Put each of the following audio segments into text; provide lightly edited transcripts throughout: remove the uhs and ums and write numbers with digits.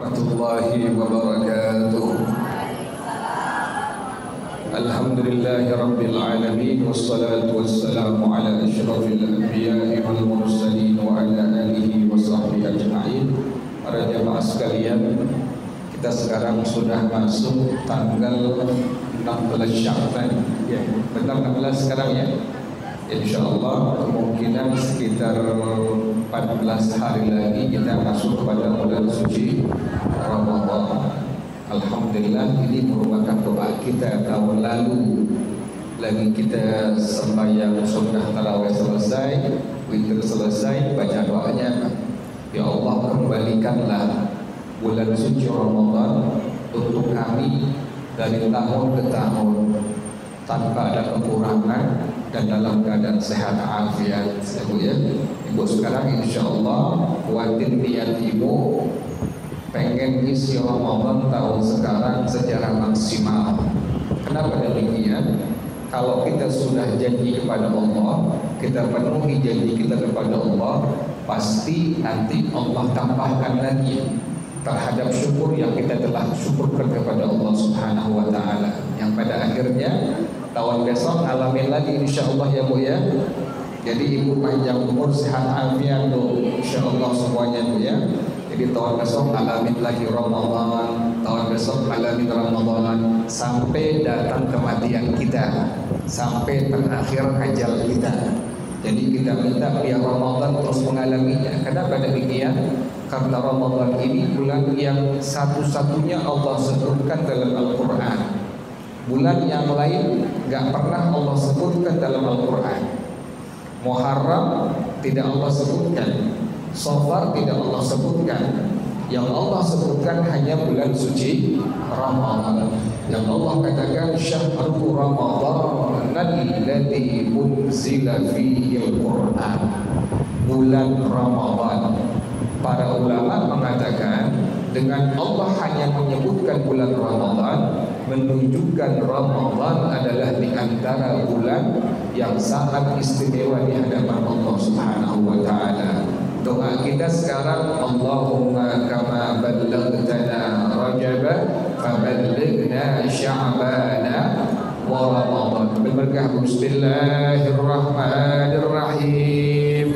warahmatullahi wabarakatuh. Alhamdulillahi rabbil alamin, wassalatu wassalamu ala asyrafil anbiya'i wal mursalin wa ala alihi wa sahbihi ajma'in. Para jamaah sekalian, kita sekarang sudah masuk tanggal 16 Sya'ban. Ya, benar 16 sekarang ya. InsyaAllah kemungkinan sekitar 14 hari lagi kita masuk kepada bulan suci Ramadan. Alhamdulillah, ini merupakan doa kita tahun lalu. Lagi kita sembahyang sunnah tarawih selesai, witir selesai, baca doanya, ya Allah, kembalikanlah bulan suci Ramadan untuk kami dari tahun ke tahun tanpa ada kekurangan dan dalam keadaan sehat afiat. Ibu sekarang insyaallah kuatin niat ibu pengen isi Ramadan tahun sekarang secara maksimal. Kenapa demikian? Kalau kita sudah janji kepada Allah, kita penuhi janji kita kepada Allah, pasti nanti Allah tambahkan lagi terhadap syukur yang kita telah syukurkan kepada Allah Subhanahu wa taala. Yang pada akhirnya tahun besok alamin lagi insyaallah ya Bu ya. Jadi ibu panjang umur, sehat afiat tuh insyaallah semuanya Bu ya. Jadi tahun besok alamin lagi Ramadan, tahun besok alamin Ramadan sampai datang kematian kita, sampai terakhir ajal kita. Jadi kita minta biar Ramadan terus mengalaminya. Kenapa demikian? Karena Ramadan ini bulan yang satu-satunya Allah sebutkan dalam Al-Quran. Bulan yang lain gak pernah Allah sebutkan dalam Al-Quran. Muharram tidak Allah sebutkan, Safar tidak Allah sebutkan. Yang Allah sebutkan hanya bulan suci Ramadan. Yang Allah katakan syahrul Ramadan alladzi unzila fihi al-Qur'an. Bulan Ramadan. Para ulama mengatakan dengan Allah hanya menyebutkan bulan Ramadan menunjukkan Ramadan adalah di antara bulan yang sangat istimewa di hadapan Allah Subhanahu wa taala. Doa kita sekarang, Allahumma kama ballaghtana Rajab faballighna Sya'bana wa Ramadan. Berkah Bismillahirrahmanirrahim.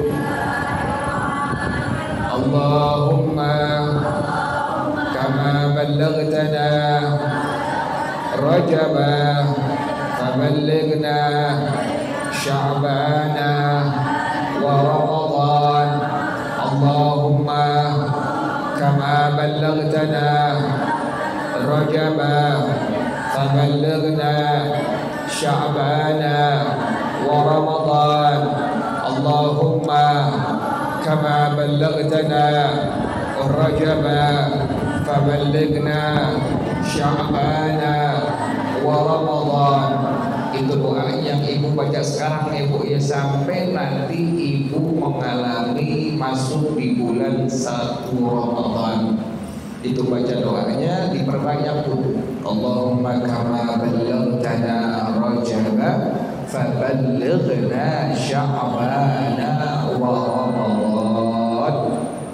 Allahumma kama ballaghtana Rajab faballighna Sya'bana wa Ramadan. Allahumma kama ballaghtana Rajab faballighna Sya'bana wa Ramadan. Allahumma kama ballaghtana Rajab faballighna Sya'bana wa Ramadan. Itu doa yang ibu baca sekarang ibu ya, sampai nanti ibu mengalami masuk di bulan 1 Ramadan. Itu baca doanya diperbanyak tuh. Allahumma kama ballaghtana Rajab faballighna Sya'bana wa Ramadan.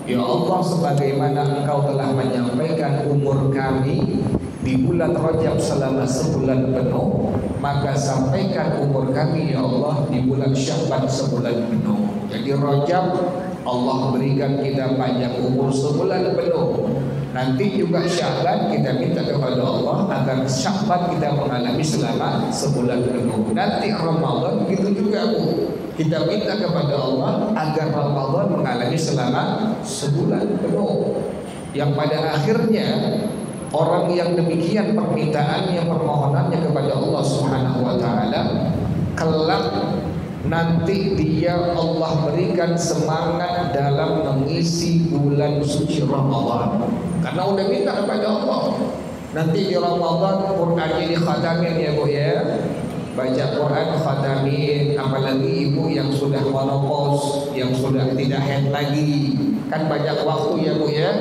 Ya Allah, sebagaimana Engkau telah menyampaikan umur kami di bulan Rajab selama sebulan penuh, maka sampaikan umur kami ya Allah di bulan Sya'ban sebulan penuh. Jadi Rajab Allah berikan kita panjang umur sebulan penuh. Nanti juga Sya'ban kita minta kepada Allah agar Sya'ban kita mengalami selama sebulan penuh. Nanti Ramadan begitu juga Bu, kita minta kepada Allah agar Ramadan mengalami selama sebulan penuh. Yang pada akhirnya orang yang demikian permintaannya, permohonannya kepada Allah Subhanahu wa taala, kelak nanti dia Allah berikan semangat dalam mengisi bulan suci Ramadan. Karena udah minta kepada Allah. Nanti di Ramadan Qur'annya dikhatamin ya Bu ya. Baca Quran khatamin, apalagi ibu yang sudah menopause, yang sudah tidak haid lagi, kan banyak waktu ya Bu ya.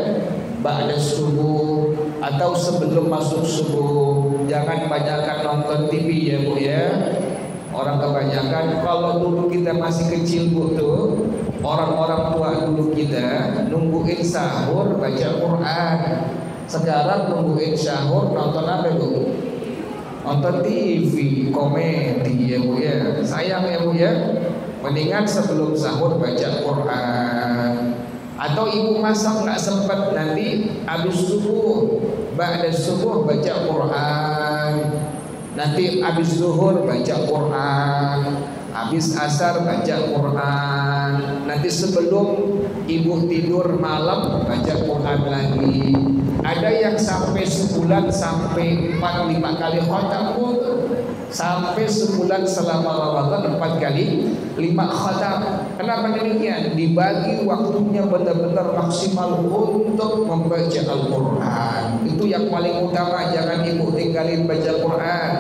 Ba'da subuh atau sebelum masuk subuh, jangan banyakkan nonton TV ya Bu ya. Orang kebanyakan, kalau dulu kita masih kecil Bu tuh, orang-orang tua dulu kita nungguin sahur baca Quran. Sekarang nungguin sahur nonton apa Bu? Nonton TV, komedi ya Bu ya. Sayang ya Bu ya. Mendingan sebelum sahur baca Quran. Atau ibu masak nggak sempat, nanti habis subuh, ba'da subuh baca Quran. Nanti habis zuhur baca Quran, habis asar baca Quran. Nanti sebelum ibu tidur malam baca Quran lagi. Ada yang sampai sebulan sampai 4-5 kali khatam pun. Sampai sebulan selama Ramadan 4 kali 5 khatam. Kenapa demikian? Dibagi waktunya benar-benar maksimal untuk membaca Al-Quran. Itu yang paling utama. Jangan ibu tinggalin baca Quran.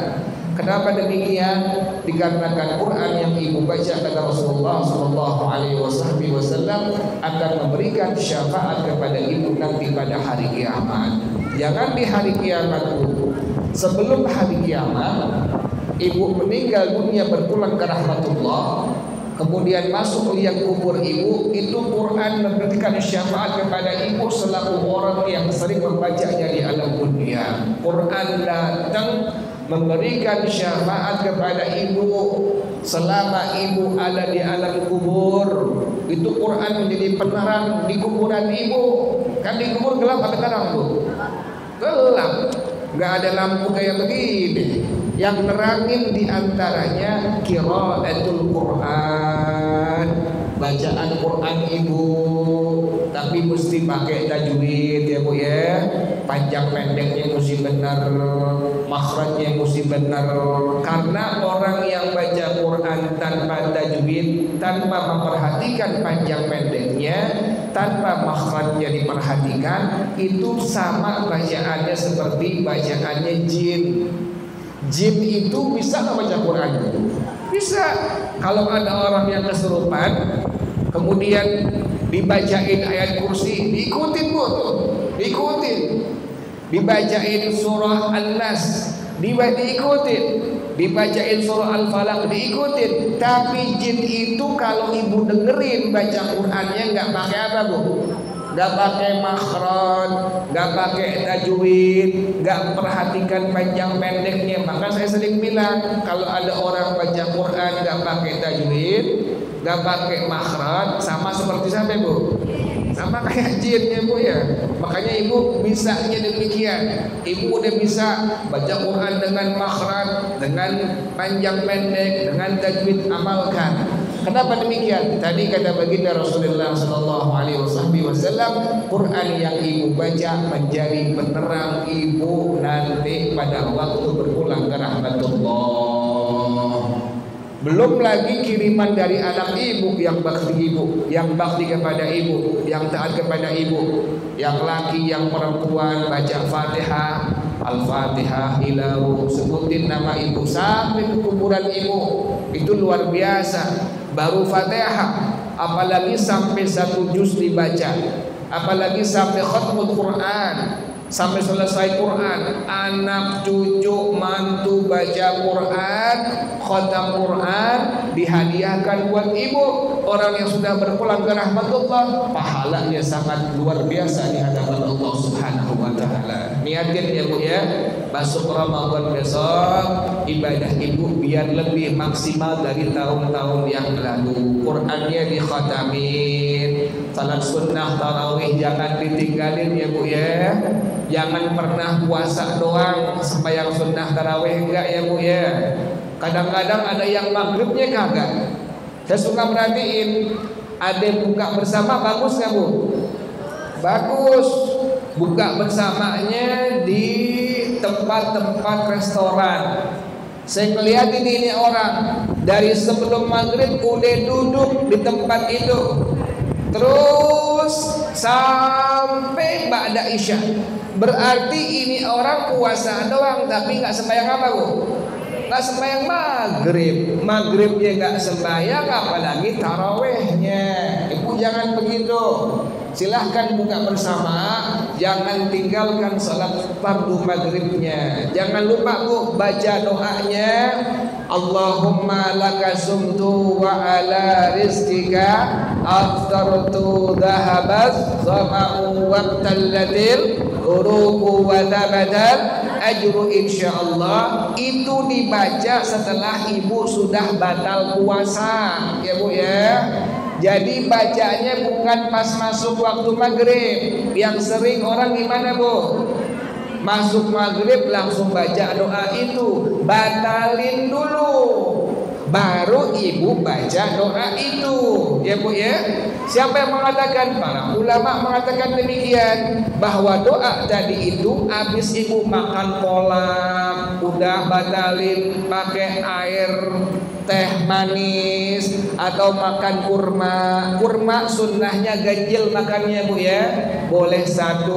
Kenapa demikian? Dikarenakan Quran yang ibu baca kata Rasulullah Sallallahu Alaihi Wasallam akan memberikan syafaat kepada ibu nanti pada hari kiamat. Jangan di hari kiamat Bu. Sebelum hari kiamat, ibu meninggal dunia berpulang ke rahmatullah, kemudian masuk liang kubur ibu, itu Quran memberikan syafaat kepada ibu selaku orang yang sering membacanya di alam dunia. Quran datang memberikan syafaat kepada ibu selama ibu ada di alam kubur. Itu Quran menjadi penerang di kuburan ibu. Kan di kubur gelap apa terang Bu? Gelap, nggak ada lampu kayak begini. Yang nerangin diantaranya qiraatul Quran, bacaan Quran ibu. Tapi mesti pakai tajwid ya Bu ya. Panjang pendeknya mesti benar, makhrajnya mesti benar. Karena orang yang baca Quran tanpa tajwid, tanpa memperhatikan panjang pendeknya, tanpa makhrajnya diperhatikan, itu sama bacaannya seperti bacaannya jin. Jin itu bisa nggak baca Quran? Bisa. Kalau ada orang yang kesurupan, kemudian dibacain ayat kursi, diikutin Bu tuh, diikutin. Dibacain surah An-Nas, diikutin. Dibacain surah Al-Falaq, diikutin. Tapi jin itu kalau ibu dengerin baca Qurannya nggak pakai apa Bu? Gak pakai makhraj, gak pakai tajwid, gak perhatikan panjang pendeknya. Maka saya sering bilang, kalau ada orang baca Quran gak pakai tajwid, gak pakai makhraj, sama seperti siapa Bu? Sama kayak jin ya Bu ya. Makanya ibu bisanya demikian. Ibu udah bisa baca Quran dengan makhraj, dengan panjang pendek, dengan tajwid, amalkan. Kenapa demikian? Tadi kata baginda Rasulullah Sallallahu Alaihi Wasallam, Quran yang ibu baca menjadi penerang ibu nanti pada waktu berpulang ke rahmatullah. Belum lagi kiriman dari anak ibu, yang bakti kepada ibu, yang taat kepada ibu, yang laki, yang perempuan, baca Fatihah, Al-Fatihah, ilahu, sebutin nama ibu sampai ke kuburan ibu. Itu luar biasa. Baru Fatihah, apalagi sampai 1 juz dibaca, apalagi sampai khatmul Quran, sampai selesai Quran, anak cucu mantu baca Quran, khatam Quran, dihadiahkan buat ibu. Orang yang sudah berpulang ke rahmatullah, pahalanya sangat luar biasa di hadapan Allah Subhanahu wa taala. Niatin ya Bu ya, masuk Ramadan besok ibadah ibu biar lebih maksimal dari tahun-tahun yang lalu. Qurannya dikhatamin, salat sunnah tarawih jangan ditinggalin ya Bu ya. Jangan pernah puasa doang, sembahyang sunnah tarawih enggak ya Bu ya. Kadang-kadang ada yang maghribnya kagak. Saya suka perhatiin, ada buka bersama bagus nggak Bu? Bagus. Buka bersamanya di tempat-tempat restoran. Saya ngeliat ini orang dari sebelum maghrib udah duduk di tempat itu, terus sampai ba'da isya. Berarti ini orang puasa doang tapi nggak sembahyang apa Bu? Nggak sembahyang maghrib. Maghribnya nggak sembahyang, apalagi tarawehnya. Ibu jangan begitu. Silahkan buka bersama, jangan tinggalkan salat fardu maghribnya. Jangan lupa Bu baca doanya, Allahumma laka sumtu wa ala rizkika aftartu dhahabaz zama'u waqtallatil uruku wa thabatal ajru insyaallah. Itu dibaca setelah ibu sudah batal puasa ya Bu ya. Jadi bacanya bukan pas masuk waktu maghrib. Yang sering orang gimana Bu? Masuk maghrib langsung baca doa itu. Batalin dulu, baru ibu baca doa itu ya Bu ya. Siapa yang mengatakan? Para ulama mengatakan demikian, bahwa doa tadi itu habis ibu makan kolak udah batalin pakai air teh manis atau makan kurma sunnahnya ganjil makannya Bu ya. Boleh 1,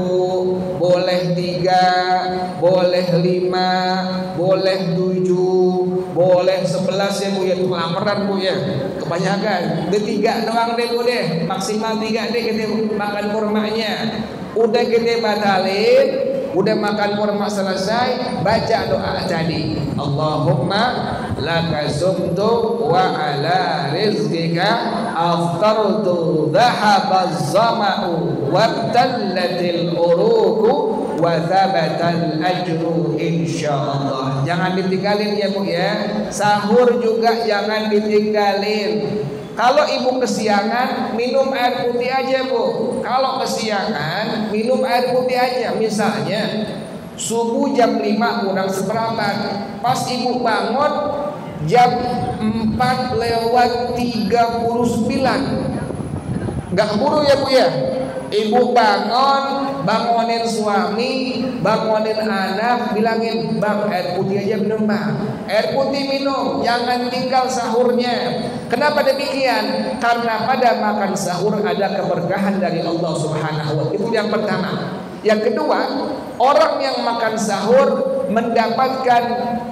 boleh 3, boleh 5, boleh 7, boleh 11 ya Bu ya. Kelaparan Bu ya, kebanyakan. Udah 3 doang deh Bu deh, maksimal 3 deh kita makan kurmanya. Udah kita batalin, udah makan kurma selesai, baca doa tadi. Allahumma laka sumtu wa ala rizqika aftartu dhahabaz zama'u wabtallatil uruku wa thabatal ajru insyaallah. Jangan ditinggalin ya Bu ya. Sahur juga jangan ditinggalin. Kalau ibu kesiangan, minum air putih aja Bu. Kalau kesiangan, minum air putih aja. Misalnya subuh jam 5 kurang seperempat, pas ibu bangun jam 4:39. Gak buru ya Bu ya. Ibu bangunin suami, bangunin anak, bilangin, "Bang, air putih aja minum Bang. Air putih minum, jangan tinggal sahurnya." Kenapa demikian? Karena pada makan sahur ada keberkahan dari Allah Subhanahu wa Ta'ala. Itu yang pertama. Yang kedua, orang yang makan sahur mendapatkan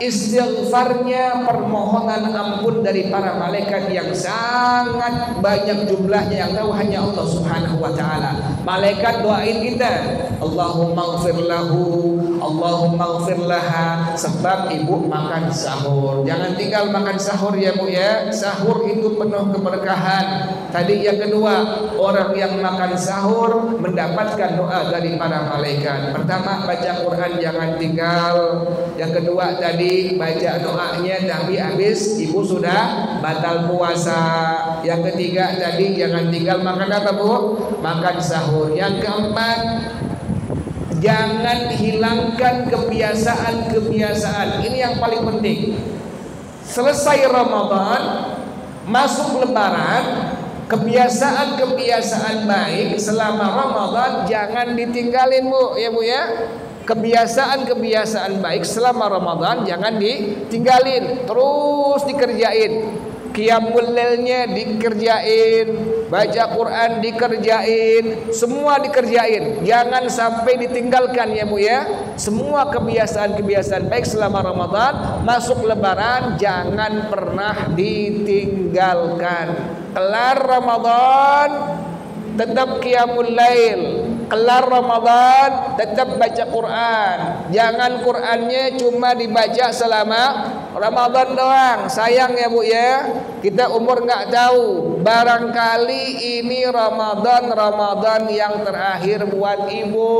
istighfarnya, permohonan ampun dari para malaikat yang sangat banyak jumlahnya, yang tahu hanya Allah Subhanahu wa Ta'ala. Malaikat doain kita, Allahumma ighfir lahu, Allahumma ighfir laha, sebab ibu makan sahur. Jangan tinggal makan sahur ya Bu ya. Sahur itu penuh keberkahan. Tadi yang kedua, orang yang makan sahur mendapatkan doa dari para malaikat. Pertama, baca Quran jangan tinggal. Yang kedua tadi baca doanya tapi habis ibu sudah batal puasa. Yang ketiga tadi jangan tinggal makan apa Bu? Makan sahur. Yang keempat, jangan hilangkan kebiasaan-kebiasaan. Ini yang paling penting. Selesai Ramadan, masuk Lebaran, kebiasaan-kebiasaan baik selama Ramadan jangan ditinggalin Bu ya Bu ya. Kebiasaan-kebiasaan baik selama Ramadan jangan ditinggalin, terus dikerjain. Qiyamul lailnya dikerjain, baca Quran dikerjain, semua dikerjain. Jangan sampai ditinggalkan ya Bu ya. Semua kebiasaan-kebiasaan baik selama Ramadan, masuk Lebaran jangan pernah ditinggalkan. Kelar Ramadan tetap qiyamul lail, kelar Ramadan tetap baca Quran. Jangan Qurannya cuma dibaca selama Ramadan doang. Sayang ya Bu ya, kita umur nggak tahu, barangkali ini Ramadan yang terakhir buat ibu.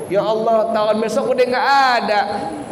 Ya Allah, tahun besok udah nggak ada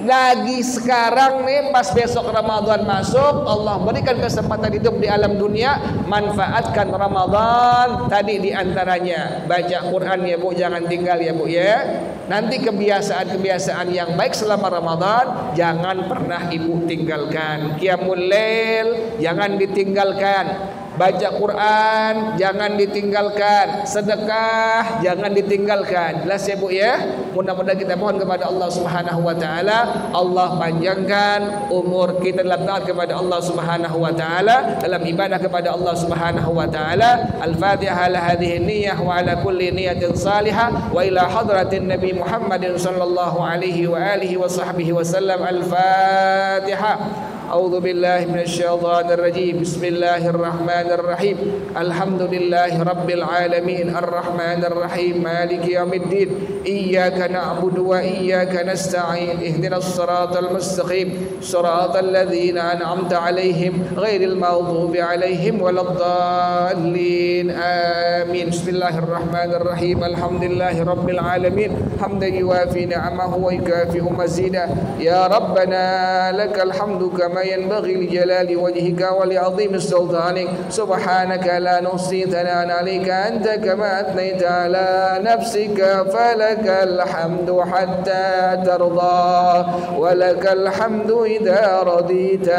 lagi. Sekarang nih pas besok Ramadan masuk, Allah berikan kesempatan hidup di alam dunia, manfaatkan Ramadan tadi diantaranya baca Quran ya Bu, jangan tinggal ya Bu ya. Nanti kebiasaan-kebiasaan yang baik selama Ramadan jangan pernah ibu tinggalkan. Qiyamul lail jangan ditinggalkan, baca Quran jangan ditinggalkan, sedekah jangan ditinggalkan. Jelas ya Bu ya. Mudah-mudahan kita mohon kepada Allah Subhanahu wa Ta'ala, Allah panjangkan umur kita dalam taat kepada Allah Subhanahu wa Ta'ala, dalam ibadah kepada Allah Subhanahu wa Ta'ala. Al-Fatihah ala hadhihi niyyah wa ala kulli niyatin salihah wa ila hadratin Nabi Muhammadin sallallahu alaihi wa alihi wa sahbihi wa sallam. Al-Fatihah. أعوذ بالله من الشيطان الرجيم بسم الله الرحمن الرحيم الحمد لله رب العالمين الرحمن الرحيم مالك يوم الدين إياك نعبد وإياك نستعين اهدنا الصراط المستقيم صراط الذين أنعمت عليهم غير المغضوب عليهم ولا الضالين آمين بسم الله الرحمن الرحيم الحمد لله رب العالمين حمدا يوافي نعمه ويكافئ مزيدا يا ربنا لك الحمد كما ينبغي لجلال وجهك ولعظيم سلطانك سبحانك لا نحصي ثناء عليك أنت كما أثنيت على نفسك فلك الحمد حتى ترضى ولك الحمد إذا رضيت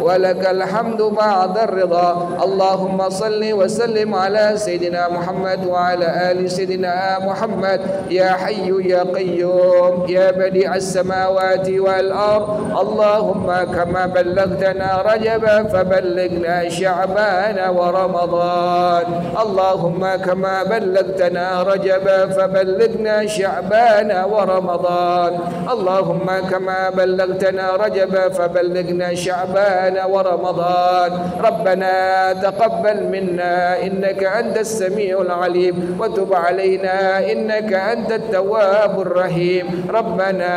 ولك الحمد بعد الرضا اللهم صل وسلم على سيدنا محمد وعلى آل سيدنا محمد يا حي يا قيوم يا بديع السماوات والأرض اللهم كما بلغتنا رجب فبلغنا شعبان ورمضان اللهم كما بلغتنا رجب فبلغنا شعبان ورمضان اللهم كما بلغتنا رجب فبلغنا شعبان ورمضان ربنا تقبل منا إنك أنت السميع العليم وتب علينا إنك أنت التواب الرحيم ربنا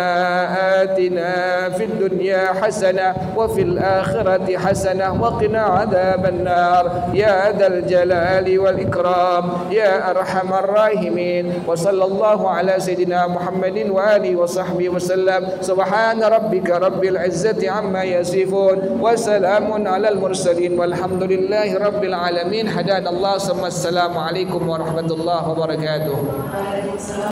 آتنا في الدنيا حسنة وفي الآخرة حسنة وقنا عذاب النار يا ذا الجلال والإكرام يا أرحم الراحمين وصلى الله على سيدنا محمد وآله وصحبه وسلم سبحان ربك رب العزة عما يصفون وسلام على المرسلين والحمد لله رب العالمين هدانا الله ثم السلام عليكم ورحمة الله وبركاته.